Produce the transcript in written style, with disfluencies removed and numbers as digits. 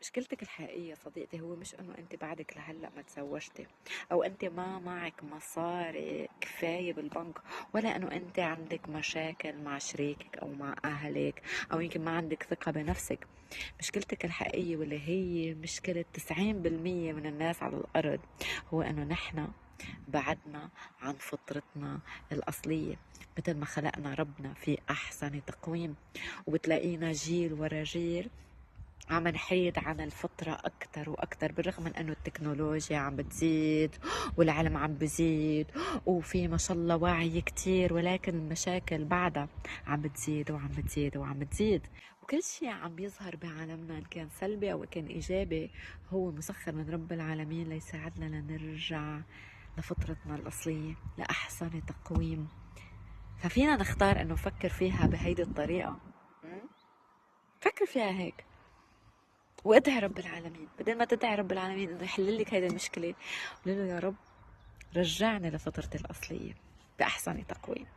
مشكلتك الحقيقية صديقتي هو مش انه انت بعدك لهلا ما تزوجتي، او انت ما معك مصاري كفاية بالبنك، ولا انه انت عندك مشاكل مع شريكك او مع اهلك، او يمكن ما عندك ثقة بنفسك. مشكلتك الحقيقية واللي هي مشكلة 90% من الناس على الارض هو انه نحن بعدنا عن فطرتنا الأصلية. مثل ما خلقنا ربنا في أحسن تقويم، وبتلاقينا جيل ورا جيل عم نحيد عن الفطرة أكتر وأكتر، بالرغم من أنه التكنولوجيا عم بتزيد والعلم عم بزيد وفي ما شاء الله وعي كتير، ولكن المشاكل بعدها عم بتزيد وعم بتزيد وعم بتزيد. وكل شيء عم بيظهر بعالمنا إن كان سلبي أو إن كان إيجابي هو مسخر من رب العالمين ليساعدنا لنرجع لفطرتنا الأصلية لأحسن تقويم. ففينا نختار أنه نفكر فيها بهيدي الطريقة. فكر فيها هيك، وادعي رب العالمين بدل ما تدعي رب العالمين انه يحل لك هذه المشكله، قولي له يا رب رجعني لفطرتي الاصليه باحسن تقويم.